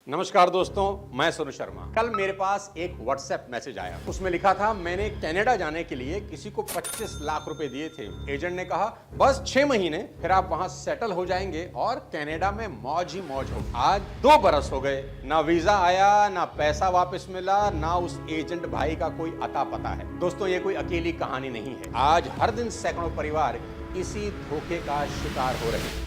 नमस्कार दोस्तों, मैं सोनू शर्मा। कल मेरे पास एक व्हाट्सएप मैसेज आया। उसमें लिखा था, मैंने कनाडा जाने के लिए किसी को 25 लाख रुपए दिए थे। एजेंट ने कहा बस 6 महीने, फिर आप वहां सेटल हो जाएंगे और कनाडा में मौज ही मौज हो। आज 2 बरस हो गए, ना वीजा आया, ना पैसा वापस मिला, ना उस एजेंट भाई का कोई अता पता है। दोस्तों, ये कोई अकेली कहानी नहीं है। आज हर दिन सैकड़ों परिवार इसी धोखे का शिकार हो रहे हैं।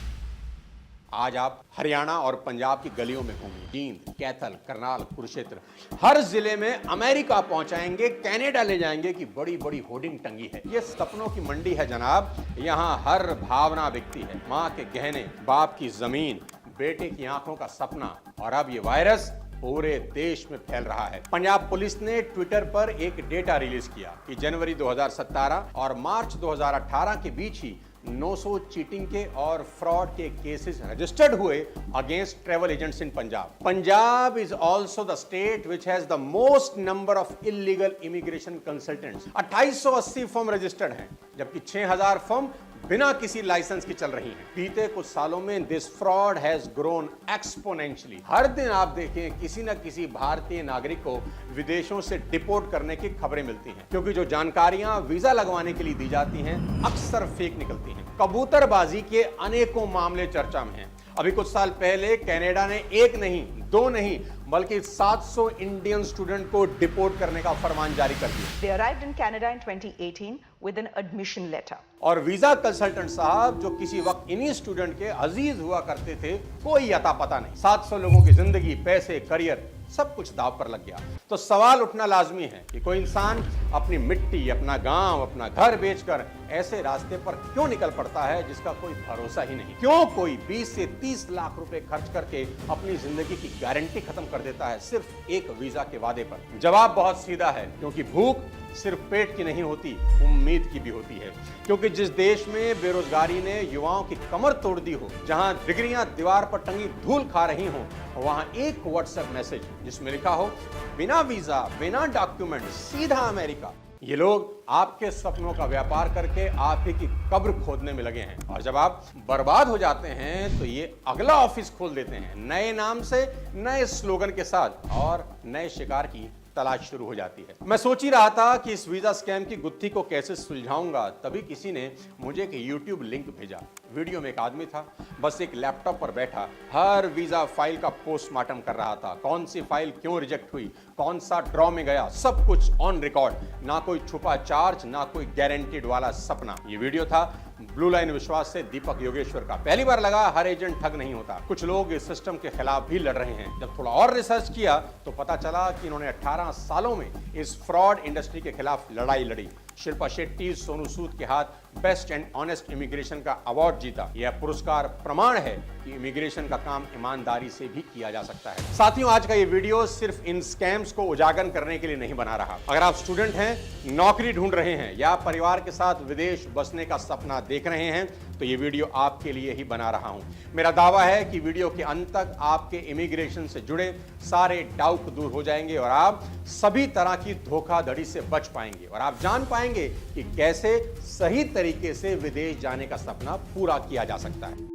आज आप हरियाणा और पंजाब की गलियों में घूमें, जींद, कैथल, करनाल, कुरुक्षेत्र, हर जिले में अमेरिका पहुंचाएंगे, कनाडा ले जाएंगे कि बड़ी बड़ी होर्डिंग टंगी है। ये सपनों की मंडी है जनाब। यहाँ हर भावना बिकती है, माँ के गहने, बाप की जमीन, बेटे की आंखों का सपना। और अब ये वायरस पूरे देश में फैल रहा है। पंजाब पुलिस ने ट्विटर पर एक डेटा रिलीज किया कि जनवरी 2017 और मार्च 2018 के बीच ही 900 चीटिंग के और फ्रॉड के केसेस रजिस्टर्ड हुए against travel agents in Punjab. Punjab is also the state which has the most number of illegal immigration consultants. 2880 firm registered हैं, जबकि 6000 फर्म बिना किसी लाइसेंस की चल रही हैं। बीते कुछ सालों में this fraud has grown exponentially. हर दिन आप देखें, किसी न किसी भारतीय नागरिक को विदेशों से डिपोर्ट करने की खबरें मिलती हैं, क्योंकि जो जानकारियां वीजा लगवाने के लिए दी जाती हैं अक्सर फेक निकलती हैं। कबूतरबाजी के अनेकों मामले चर्चा में हैं। अभी कुछ साल पहले कनाडा ने 1 नहीं 2 नहीं बल्कि 700 इंडियन स्टूडेंट को डिपोर्ट करने का फरमान जारी कर दिया। They arrived in Canada in 2018 with an admission letter. और वीजा कंसल्टेंट साहब, जो किसी वक्त इन्हीं स्टूडेंट के अजीज हुआ करते थे, कोई अता पता नहीं। 700 लोगों की जिंदगी, पैसे, करियर, सब कुछ दांव पर लग गया। तो सवाल उठना लाजमी है कि कोई इंसान अपनी मिट्टी, अपना गांव, अपना घर बेचकर ऐसे रास्ते पर क्यों निकल पड़ता है जिसका कोई भरोसा ही नहीं। क्यों कोई 20 से 30 लाख रुपए खर्च करके अपनी जिंदगी की गारंटी खत्म कर देता है सिर्फ एक वीजा के वादे पर। जवाब बहुत सीधा है, क्योंकि भूख सिर्फ पेट की नहीं होती, उम्मीद की भी होती है। क्योंकि जिस देश में बेरोजगारी ने युवाओं की कमर तोड़ दी हो, जहां डिग्रियां दीवार पर टंगी धूल खा रही हों, वहां एक व्हाट्सएप मैसेज जिसमें लिखा हो बिना वीजा, बिना डॉक्यूमेंट, सीधा अमेरिका। ये लोग आपके सपनों का व्यापार करके आप ही की कब्र खोदने में लगे हैं। और जब आप बर्बाद हो जाते हैं तो ये अगला ऑफिस खोल देते हैं, नए नाम से, नए स्लोगन के साथ, और नए शिकार की तलाश शुरू हो जाती है। मैं सोच ही रहा था कि इस वीजा स्कैम की गुत्थी को कैसे सुलझाऊंगा, तभी किसी ने मुझे एक YouTube लिंक भेजा। वीडियो में एक आदमी था, बस एक लैपटॉप पर बैठा हर वीजा फाइल का पोस्टमार्टम कर रहा था। कौन सी फाइल क्यों रिजेक्ट हुई, कौन सा ड्रॉ में गया, सब कुछ ऑन रिकॉर्ड। ना कोई छुपा चार्ज, ना कोई गारंटीड वाला सपना। ये वीडियो था ब्लू लाइन विश्वास से दीपक योगेश्वर का। पहली बार लगा हर एजेंट ठग नहीं होता, कुछ लोग इस सिस्टम के खिलाफ भी लड़ रहे हैं। जब थोड़ा और रिसर्च किया तो पता चला कि इन्होंने 18 सालों में इस फ्रॉड इंडस्ट्री के खिलाफ लड़ाई लड़ी। शिल्पा शेट्टी, सोनू सूद के हाथ बेस्ट एंड ऑनेस्ट इमिग्रेशन का अवार्ड जीता। यह पुरस्कार प्रमाण है कि इमिग्रेशन का काम ईमानदारी से भी किया जा सकता है। साथियों, आज का ये वीडियो सिर्फ इन स्कैम्स को उजागर करने के लिए नहीं बना रहा। अगर आप स्टूडेंट हैं, नौकरी ढूंढ रहे हैं, या परिवार के साथ विदेश बसने का सपना देख रहे हैं, तो ये वीडियो आपके लिए ही बना रहा हूं। मेरा दावा है कि वीडियो के अंत तक आपके इमिग्रेशन से जुड़े सारे डाउट दूर हो जाएंगे और आप सभी तरह की धोखाधड़ी से बच पाएंगे, और आप जान पाएंगे कि कैसे सही तरीके से विदेश जाने का सपना पूरा किया जा सकता है।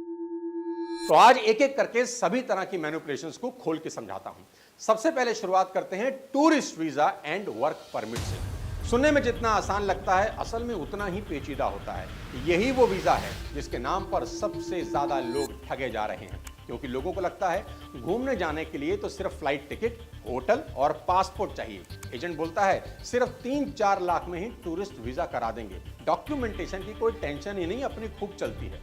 तो आज एक एक करके सभी तरह की मैनिपुलेशंस को खोल के समझाता हूं। सबसे पहले शुरुआत करते हैं tourist visa and work permit से। सुनने में जितना आसान लगता है, असल में उतना ही पेचीदा होता है। यही वो वीजा है जिसके नाम पर सबसे ज्यादा लोग ठगे जा रहे हैं, क्योंकि लोगों को लगता है घूमने जाने के लिए तो सिर्फ फ्लाइट टिकट, होटल और पासपोर्ट चाहिए। एजेंट बोलता है सिर्फ 3-4 लाख में ही टूरिस्ट वीजा करा देंगे, डॉक्यूमेंटेशन की कोई टेंशन ही नहीं, अपनी खूब चलती है,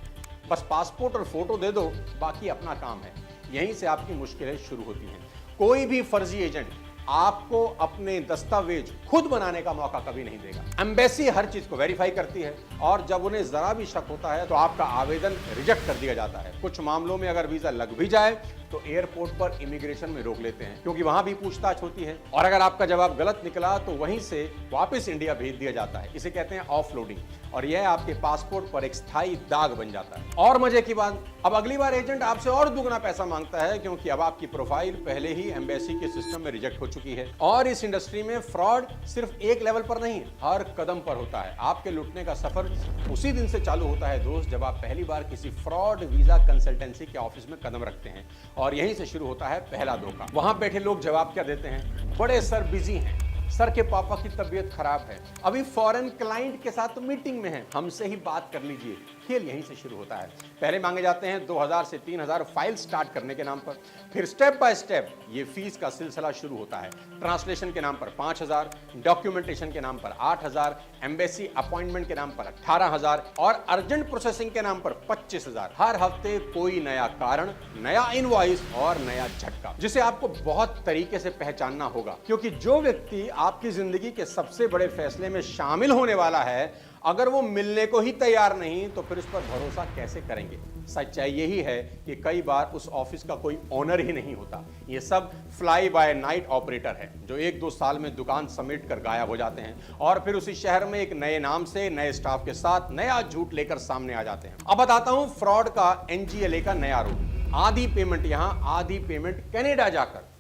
बस पासपोर्ट और फोटो दे दो, बाकी अपना काम है। यहीं से आपकी मुश्किलें शुरू होती हैं। कोई भी फर्जी एजेंट आपको अपने दस्तावेज खुद बनाने का मौका कभी नहीं देगा। एम्बेसी हर चीज को वेरीफाई करती है, और जब उन्हें जरा भी शक होता है तो आपका आवेदन रिजेक्ट कर दिया जाता है। कुछ मामलों में अगर वीजा लग भी जाए तो एयरपोर्ट पर इमिग्रेशन में रोक लेते हैं, क्योंकि वहां भी पूछताछ होती है, और अगर आपका जवाब गलत निकला तो वहीं से वापस इंडिया भेज दिया जाता है। इसे कहते हैं ऑफलोडिंग, और यह आपके पासपोर्ट पर एक स्थायी दाग बन जाता है। और मजे की बात, अब अगली बार एजेंट आपसे और दुगना पैसा मांगता है, क्योंकि अब आपकी प्रोफाइल पहले ही एम्बेसी के सिस्टम में रिजेक्ट हो चुकी है। और इस इंडस्ट्री में फ्रॉड सिर्फ एक लेवल पर नहीं, हर कदम पर होता है। आपके लुटने का सफर उसी दिन से चालू होता है दोस्त, जब आप पहली बार किसी फ्रॉड वीजा कंसल्टेंसी के ऑफिस में कदम रखते हैं और यहीं से शुरू होता है पहला धोखा। वहां बैठे लोग जवाब क्या देते हैं? बड़े सर बिजी हैं, सर के पापा की तबीयत खराब है, अभी फॉरेन क्लाइंट के साथ मीटिंग में है, हमसे ही बात कर लीजिए। खेल यहीं से शुरू होता है। पहले मांगे जाते हैं 2000 से 3000 फाइल स्टार्ट करने के नाम पर, फिर स्टेप बाय स्टेप ये फीस का सिलसिला शुरू होता है। ट्रांसलेशन के नाम पर 5000, डॉक्यूमेंटेशन के नाम पर 8000, एम्बेसी अपॉइंटमेंट के नाम पर 18000 और अर्जेंट प्रोसेसिंग के नाम पर 25000। हर हफ्ते कोई नया कारण, नया इनवॉइस और नया झटका, जिसे आपको बहुत तरीके से पहचानना होगा, क्योंकि जो व्यक्ति आपकी जिंदगी के सबसे बड़े फैसले में शामिल होने वाला है, अगर वो मिलने को ही तैयार नहीं तो फिर उस पर भरोसा कैसे करेंगे? सच्चाई यही है कि कई बार उस ऑफिस का कोई ओनर ही नहीं होता। ये सब फ्लाई बाय नाइट ऑपरेटर है जो 1-2 साल में दुकान समेट कर गायब हो जाते हैं और फिर उसी शहर में एक नए नाम से, नए स्टाफ के साथ नया झूठ लेकर सामने आ जाते हैं। अब बताता हूं फ्रॉड का एनजीएलए का नया रूप। आधी पेमेंट यहां, आधी पेमेंट कनाडा जाकर।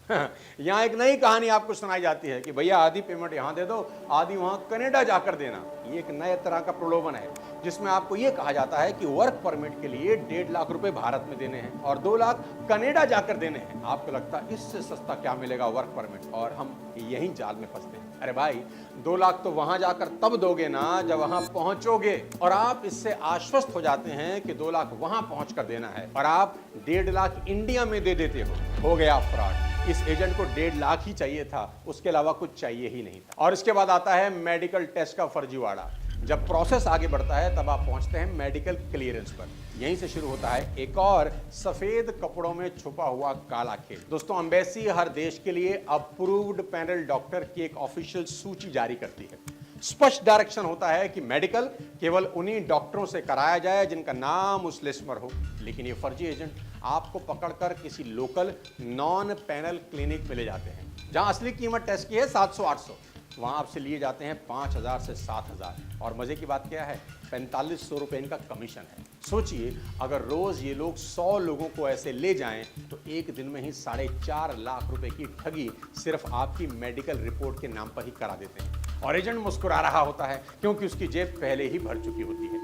यहाँ एक नई कहानी आपको सुनाई जाती है कि भैया आधी पेमेंट यहाँ दे दो, आधी वहाँ कनाडा जाकर देना। ये एक नए तरह का प्रलोभन है जिसमें आपको ये कहा जाता है कि वर्क परमिट के लिए 1.5 लाख रुपए भारत में देने हैं और 2 लाख कनाडा जाकर देने हैं। आपको लगता है इससे सस्ता क्या मिलेगा वर्क परमिट, और हम यहीं जाल में फंसते हैं। अरे भाई 2 लाख तो वहां जाकर तब दोगे ना जब वहां पहुंचोगे, और आप इससे आश्वस्त हो जाते हैं कि 2 लाख वहां पहुंचकर देना है और आप 1.5 लाख इंडिया में दे देते हो गया फ्रॉड। इस एजेंट को 1.5 लाख ही चाहिए था, उसके अलावा कुछ चाहिए ही नहीं था। और इसके बाद आता है मेडिकल टेस्ट का फर्जीवाड़ा। जब प्रोसेस आगे बढ़ता है तब आप पहुंचते हैं मेडिकल क्लियरेंस पर। यहीं से शुरू होता है एक और सफेद कपड़ों में छुपा हुआ काला खेल। दोस्तों, एम्बेसी हर देश के लिए अप्रूव्ड पैनल डॉक्टर की एक ऑफिशियल सूची जारी करती है। स्पष्ट डायरेक्शन होता है कि मेडिकल केवल उन्हीं डॉक्टरों से कराया जाए जिनका नाम उस लिस्ट में हो। लेकिन ये फर्जी एजेंट आपको पकड़कर किसी लोकल नॉन पैनल क्लिनिक में ले जाते हैं जहां असली कीमत टेस्ट की है 700-800, वहां आपसे लिए जाते हैं 5000 से 7000। और मजे की बात क्या है? 4500 रुपए इनका कमीशन है। सोचिए, अगर रोज ये लोग 100 लोगों को ऐसे ले जाएं तो एक दिन में ही 4.5 लाख रुपए की ठगी सिर्फ आपकी मेडिकल रिपोर्ट के नाम पर ही करा देते हैं। और एजेंट मुस्कुरा रहा होता है क्योंकि उसकी जेब पहले ही भर चुकी होती है।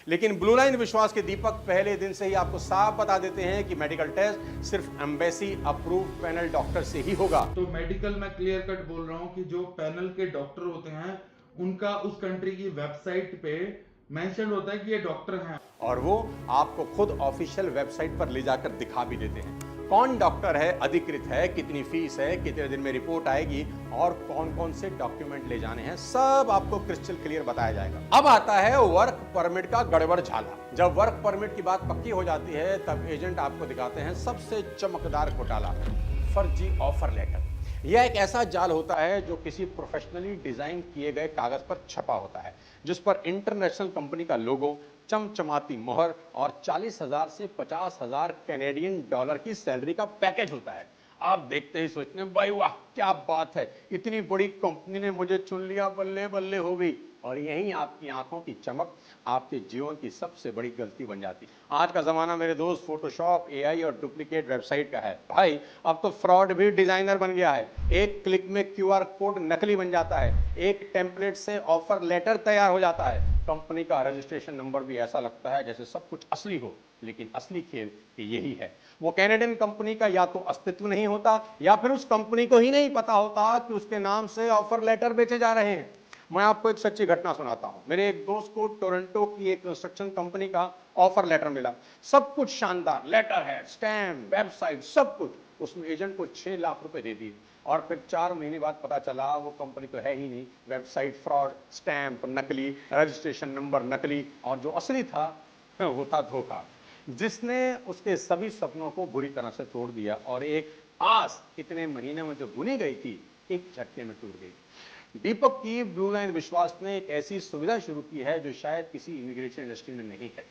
लेकिन ब्लू लाइन विश्वास के दीपक पहले दिन से ही आपको साफ बता देते हैं कि मेडिकल टेस्ट सिर्फ एम्बेसी अप्रूव्ड पैनल डॉक्टर से ही होगा। तो मेडिकल में क्लियर कट बोल रहा हूँ कि जो पैनल के डॉक्टर होते हैं उनका उस कंट्री की वेबसाइट पे मेंशन होता है कि ये डॉक्टर हैं, और वो आपको खुद ऑफिशियल वेबसाइट पर ले जाकर दिखा भी देते हैं कौन डॉक्टर है, अधिकृत है, कितनी फीस है, कितने दिन में रिपोर्ट आएगी और कौन कौन से डॉक्यूमेंट ले जाने हैं, सब आपको क्रिस्टल क्लियर बताया जाएगा। अब आता है वर्क परमिट का गड़बड़ झाला। जब वर्क परमिट की बात पक्की हो जाती है तब एजेंट आपको दिखाते हैं सबसे चमकदार घोटाला, फर्जी ऑफर लेटर। यह एक ऐसा जाल होता है जो किसी प्रोफेशनली डिजाइन किए गए कागज पर छपा होता है, जिस पर इंटरनेशनल कंपनी का लोगो, चमचमाती मोहर और 40,000 से 50,000 कैनेडियन डॉलर की सैलरी का पैकेज होता है। आप देखते ही सोचते हैं भाई वाह क्या बात है, इतनी बड़ी कंपनी ने मुझे चुन लिया, बल्ले बल्ले हो गई। और यही आपकी आंखों की चमक आपके जीवन की सबसे बड़ी गलती बन जाती है। आज का जमाना मेरे दोस्त फोटोशॉप, एआई और डुप्लीकेट वेबसाइट का है। भाई अब तो फ्रॉड भी डिजाइनर बन गया है। एक क्लिक में क्यूआर कोड नकली बन जाता है, एक टेम्पलेट से ऑफर लेटर तैयार हो जाता है, कंपनी का रजिस्ट्रेशन नंबर भी ऐसा लगता है जैसे सब कुछ असली हो। लेकिन असली खेल यही है, वो कैनेडियन कंपनी का या तो अस्तित्व नहीं होता या फिर उस कंपनी को ही नहीं पता होता कि उसके नाम से ऑफर लेटर बेचे जा रहे हैं। मैं आपको एक सच्ची घटना सुनाता हूं। मेरे एक दोस्त को टोरंटो की एक कंस्ट्रक्शन कंपनी का ऑफर लेटर मिला। सब कुछ शानदार, लेटर है, स्टैम्प, वेबसाइट, सब कुछ। उसने एजेंट को 6 लाख रुपए दे दिए और फिर 4 महीने बाद पता चला वो कंपनी तो है ही नहीं। वेबसाइट फ्रॉड, स्टैम्प नकली, रजिस्ट्रेशन नंबर नकली, और जो असली था वो था धोखा, जिसने उसके सभी सपनों को बुरी तरह से तोड़ दिया। और एक आस इतने महीने में जो बुनी गई थी, एक झटके में टूट गई। दीपक की ब्लू लाइन विश्वास ने एक ऐसी सुविधा शुरू की है जो शायद किसी इमिग्रेशन इंडस्ट्री में नहीं है।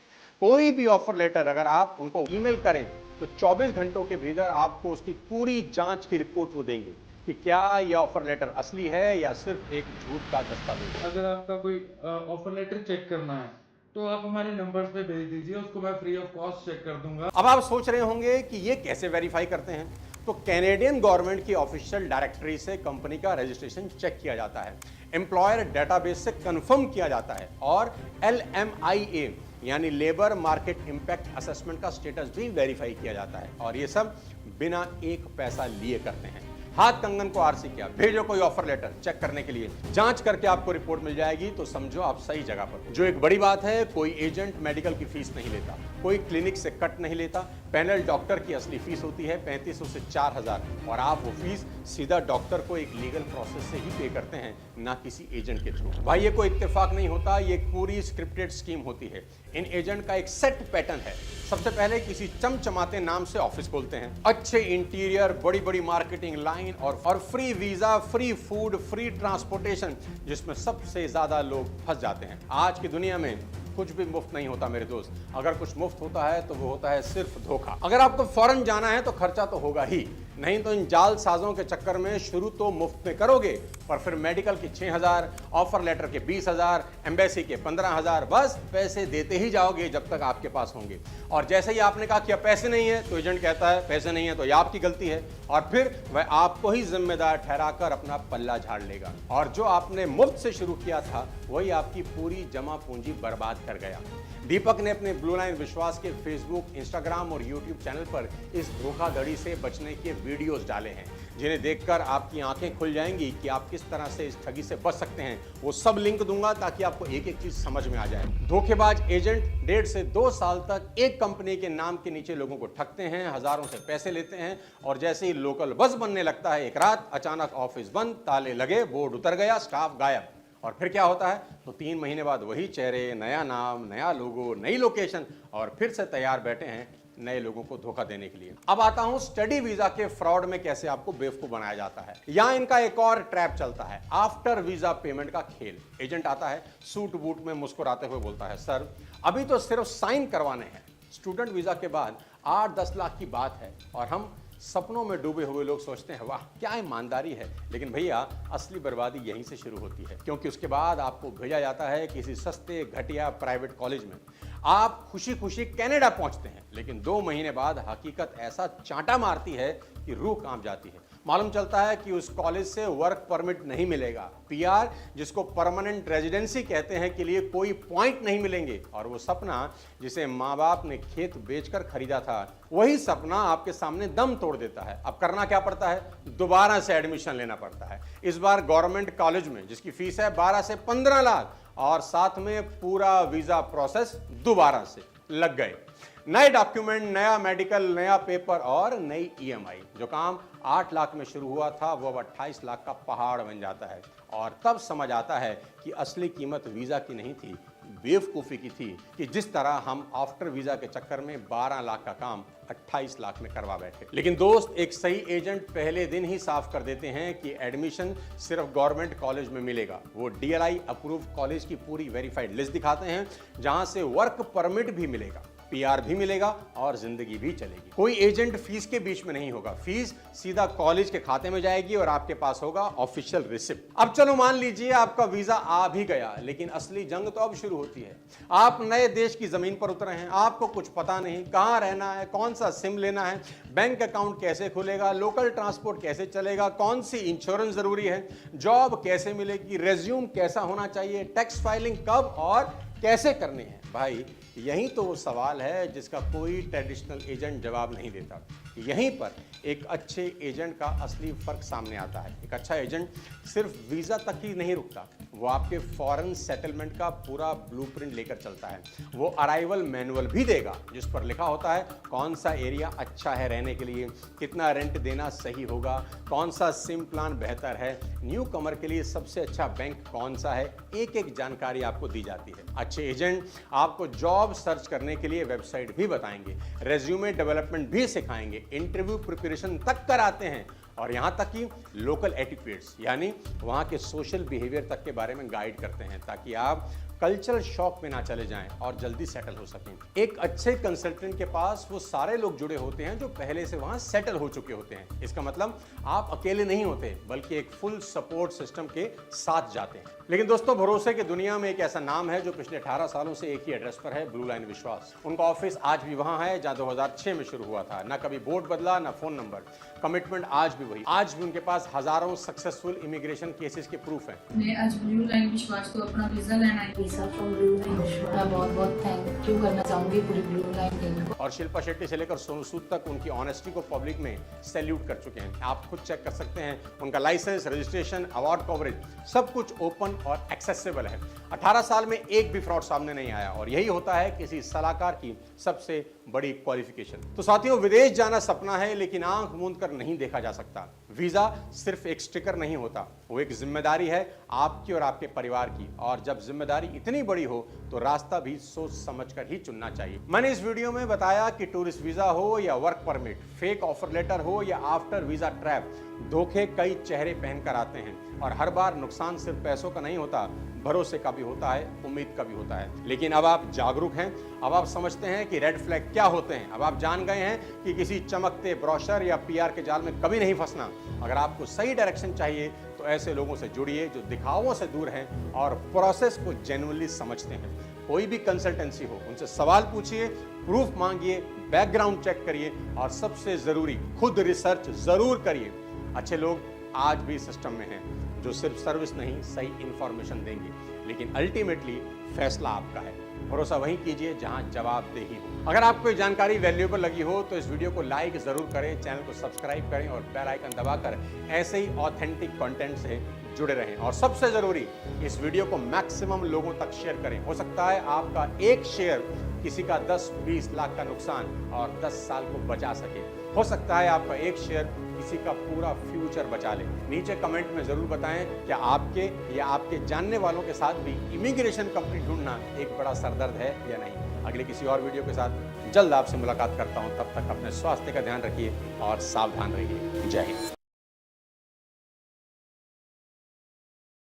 कोई भी ऑफर लेटर अगर आप उनको ईमेल करें तो 24 घंटों के भीतर आपको उसकी पूरी जांच की रिपोर्ट वो देंगे कि क्या यह ऑफर लेटर असली है या सिर्फ एक झूठ का दस्तावेज। अगर आपका कोई ऑफर लेटर चेक करना है तो आप हमारे नंबर पे भेज दीजिए, उसको मैं फ्री ऑफ कॉस्ट चेक कर दूंगा। अब आप सोच रहे होंगे कि ये कैसे वेरीफाई करते हैं, तो कैनेडियन गवर्नमेंट की ऑफिशियल डायरेक्टरी से कंपनी का रजिस्ट्रेशन चेक किया जाता है, एम्प्लॉयर डेटाबेस से कंफर्म किया जाता है और LMIA यानी लेबर मार्केट इंपैक्ट असेसमेंट का स्टेटस भी वेरीफाई किया जाता है। और ये सब बिना एक पैसा लिए करते हैं। हाथ कंगन को आरसी किया, भेजो कोई ऑफर लेटर चेक करने के लिए, जांच करके आपको रिपोर्ट मिल जाएगी तो समझो आप सही जगह पर हो। जो एक बड़ी बात है, कोई एजेंट मेडिकल की फीस नहीं लेता, कोई क्लिनिक से कट नहीं लेता। पैनल डॉक्टर की असली फीस होती है 3500 से 4000 और आप वो फीस सीधा डॉक्टर को एक लीगल प्रोसेस से ही पे करते हैं, ना किसी एजेंट के थ्रू। भाई ये कोई इत्तेफाक नहीं होता, ये एक पूरी स्क्रिप्टेड स्कीम होती है। इन एजेंट का एक सेट पैटर्न है। सबसे पहले किसी चमचमाते नाम से ऑफिस खोलते हैं, अच्छे इंटीरियर, बड़ी बड़ी मार्केटिंग लाइन और free visa, free food, free transportation, जिसमें सबसे ज्यादा लोग फंस जाते हैं। आज की दुनिया में कुछ भी मुफ्त नहीं होता मेरे दोस्त। अगर कुछ मुफ्त होता है तो वो होता है सिर्फ धोखा। अगर आपको फॉरेन जाना है तो खर्चा तो होगा ही, नहीं तो इन जाल साजों के चक्कर में शुरू तो मुफ्त में करोगे, पर फिर मेडिकल के 6000, ऑफर लेटर के 20000, एम्बेसी के 15000, बस पैसे देते ही जाओगे जब तक आपके पास होंगे। और जैसे ही आपने कहा कि अब पैसे नहीं है तो एजेंट कहता है पैसे नहीं है तो ये आपकी गलती है, और फिर वह आपको ही जिम्मेदार ठहराकर अपना पल्ला झाड़ लेगा। और जो आपने मुफ्त से शुरू किया था वही आपकी पूरी जमा पूंजी बर्बाद कर गया। दीपक ने अपने ब्लू लाइन विश्वास के फेसबुक, इंस्टाग्राम और यूट्यूब चैनल पर इस धोखाधड़ी से बचने के वीडियोस डाले हैं, जिन्हें देखकर आपकी आंखें खुल जाएंगी कि आप किस तरह से इस ठगी से बच सकते हैं। वो सब लिंक दूंगा ताकि आपको एक एक चीज समझ में आ जाए। धोखेबाज एजेंट 1.5 से 2 साल तक एक कंपनी के नाम के नीचे लोगों को ठगते हैं, हजारों से पैसे लेते हैं, और जैसे ही लोकल बस बनने लगता है एक रात अचानक ऑफिस बंद, ताले लगे, बोर्ड उतर गया, स्टाफ गायब। और फिर क्या होता है तो 3 महीने बाद वही चेहरे, नया नाम, नया लोगो, नई लोकेशन, और फिर से तैयार बैठे हैं नए लोगों को धोखा देने के लिए। अब आता हूं स्टडी वीजा के फ्रॉड में कैसे आपको बेवकूफ बनाया जाता है। यहां इनका एक और ट्रैप चलता है, आफ्टर वीजा पेमेंट का खेल। एजेंट आता है सूट बूट में, मुस्कुराते हुए बोलता है, सर अभी तो सिर्फ साइन करवाने हैं, स्टूडेंट वीजा के बाद 8-10 लाख की बात है। और हम सपनों में डूबे हुए लोग सोचते हैं वाह क्या ईमानदारी है। लेकिन भैया असली बर्बादी यहीं से शुरू होती है, क्योंकि उसके बाद आपको भेजा जाता है किसी सस्ते घटिया प्राइवेट कॉलेज में। आप खुशी खुशी कनाडा पहुंचते हैं, लेकिन 2 महीने बाद हकीकत ऐसा चांटा मारती है कि रूह कांप जाती है। मालूम चलता है कि उस कॉलेज से वर्क परमिट नहीं मिलेगा, पीआर जिसको परमानेंट रेजिडेंसी कहते हैं के लिए कोई पॉइंट नहीं मिलेंगे, और वो सपना जिसे माँ बाप ने खेत बेचकर खरीदा था वही सपना आपके सामने दम तोड़ देता है। अब करना क्या पड़ता है, दोबारा से एडमिशन लेना पड़ता है, इस बार गवर्नमेंट कॉलेज में जिसकी फीस है 12 से 15 लाख, और साथ में पूरा वीजा प्रोसेस दोबारा से लग गए। नए डॉक्यूमेंट, नया मेडिकल, नया पेपर और नई ईएमआई। जो काम 8 लाख में शुरू हुआ था वो अब 28 लाख का पहाड़ बन जाता है। और तब समझ आता है कि असली कीमत वीजा की नहीं थी, बेवकूफ़ी की थी, कि जिस तरह हम आफ्टर वीजा के चक्कर में 12 लाख का काम 28 लाख में करवा बैठे। लेकिन दोस्त, एक सही एजेंट पहले दिन ही साफ कर देते हैं कि एडमिशन सिर्फ गवर्नमेंट कॉलेज में मिलेगा। वो डीएलआई अप्रूव कॉलेज की पूरी वेरीफाइड लिस्ट दिखाते हैं, जहां से वर्क परमिट भी मिलेगा, पीआर भी मिलेगा और जिंदगी भी चलेगी। कोई एजेंट फीस के बीच में नहीं होगा, फीस सीधा कॉलेज के खाते में जाएगी और आपके पास होगा ऑफिशियल रिसिप्ट। अब चलो मान लीजिए आपका वीजा आ भी गया, लेकिन असली जंग तो अब शुरू होती है। आप नए देश की जमीन पर उतरे हैं, आपको कुछ पता नहीं कहां रहना है, कौन सा सिम लेना है, बैंक अकाउंट कैसे खुलेगा, लोकल ट्रांसपोर्ट कैसे चलेगा, कौन सी इंश्योरेंस जरूरी है, जॉब कैसे मिलेगी, रेज्यूम कैसा होना चाहिए, टैक्स फाइलिंग कब और कैसे करनी है। भाई यही तो वो सवाल है जिसका कोई ट्रेडिशनल एजेंट जवाब नहीं देता। यहीं पर एक अच्छे एजेंट का असली फर्क सामने आता है। एक अच्छा एजेंट सिर्फ वीजा तक ही नहीं रुकता, वो आपके फॉरेन सेटलमेंट का पूरा ब्लूप्रिंट लेकर चलता है। वो अराइवल मैनुअल भी देगा जिस पर लिखा होता है कौन सा एरिया अच्छा है रहने के लिए, कितना रेंट देना सही होगा, कौन सा सिम प्लान बेहतर है, न्यू कमर के लिए सबसे अच्छा बैंक कौन सा है, एक एक जानकारी आपको दी जाती है। अच्छे एजेंट आपको जॉब सर्च करने के लिए वेबसाइट भी बताएंगे, रेज्यूमे डेवलपमेंट भी सिखाएंगे, इंटरव्यू प्रिपरेशन तक कराते हैं, और यहाँ तक कि लोकल एटिक्यूट्स यानी वहाँ के सोशल बिहेवियर तक के बारे में गाइड करते हैं, ताकि आप कल्चरल शॉक में ना चले जाएं और जल्दी सेटल हो सकें। एक अच्छे कंसल्टेंट के पास वो सारे लोग जुड़े होते हैं जो पहले से वहाँ सेटल हो चुके होते हैं। इसका मतलब आप अकेले नहीं होते, बल्कि एक फुल सपोर्ट सिस्टम के साथ जाते हैं। लेकिन दोस्तों, भरोसे की दुनिया में एक ऐसा नाम है जो पिछले 18 सालों से एक ही एड्रेस पर है, ब्लू लाइन विश्वास। उनका ऑफिस आज भी वहाँ है जहाँ 2006 में शुरू हुआ था। ना कभी बोर्ड बदला, ना फोन नंबर, कमिटमेंट आज भी वही। आज भी उनके पास हजारों सक्सेसफुल इमिग्रेशन केसेस के प्रूफ हैं। मैं आज ब्लू लाइन विश्वास को अपना वीजा लेना है। वीजा फ्रॉम ब्लू लाइन विश्वास। मैं बहुत बहुत थैंक यू करना चाहूँगी पूरी ब्लू लाइन सकें। और शिल्पा शेट्टी से लेकर सोनू सूद तक उनकी ऑनेस्टी को पब्लिक में सैल्यूट कर चुके हैं। आप खुद चेक कर सकते हैं, उनका लाइसेंस, रजिस्ट्रेशन, अवार्ड कवरेज सब कुछ ओपन और एक्सेसिबल है। 18 साल में एक भी फ्रॉड सामने नहीं आया और यही होता है किसी सलाहकार की सबसे बड़ी क्वालिफिकेशन। तो साथियों, विदेश जाना सपना है लेकिन आंख मूंद कर नहीं देखा जा सकता। वीजा सिर्फ एक स्टिकर नहीं होता, वो एक जिम्मेदारी है आपकी और आपके परिवार की। और जब जिम्मेदारी इतनी बड़ी हो तो रास्ता भी सोच समझकर ही चुनना चाहिए। मैंने इस वीडियो में बताया कि टूरिस्ट वीजा हो या work permit, fake offer letter हो या आफ्टर वीजा ट्रैप, धोखे कई चेहरे पहनकर आते हैं और हर बार नुकसान सिर्फ पैसों का नहीं होता, भरोसे का भी होता है, उम्मीद का भी होता है। लेकिन अब आप जागरूक हैं, अब आप समझते हैं कि रेड फ्लैग क्या होते हैं। अब आप जान गए हैं कि किसी चमकते ब्रोशर या पीआर के जाल में कभी नहीं फंसना। अगर आपको सही डायरेक्शन चाहिए तो ऐसे लोगों से जुड़िए जो दिखावों से दूर हैं और प्रोसेस को जेन्युइनली समझते हैं। कोई भी कंसल्टेंसी हो, उनसे सवाल पूछिए, प्रूफ मांगिए, बैकग्राउंड चेक करिए और सबसे जरूरी खुद रिसर्च जरूर करिए। अच्छे लोग आज भी सिस्टम में हैं जो सिर्फ सर्विस नहीं, सही इंफॉर्मेशन देंगे, लेकिन अल्टीमेटली फैसला आपका है। भरोसा वहीं कीजिए जहां जवाबदेही हो। अगर आपको ये जानकारी वैल्यूएबल लगी हो तो इस वीडियो को लाइक जरूर करें, चैनल को सब्सक्राइब करें और बेल आइकन दबाकर ऐसे ही ऑथेंटिक कंटेंट से जुड़े रहें। और सबसे जरूरी, इस वीडियो को मैक्सिमम लोगों तक शेयर करें। हो सकता है आपका एक शेयर किसी का 10-20 लाख का नुकसान और 10 साल को बचा सके। हो सकता है आपका एक शेयर किसी का पूरा फ्यूचर बचा ले। नीचे कमेंट में जरूर बताएं क्या आपके या आपके जानने वालों के साथ भी इमिग्रेशन कंपनी ढूंढना एक बड़ा सरदर्द है या नहीं। अगले किसी और वीडियो के साथ जल्द आपसे मुलाकात करता हूं। तब तक अपने स्वास्थ्य का ध्यान रखिए और सावधान रहिए। जय हिंद।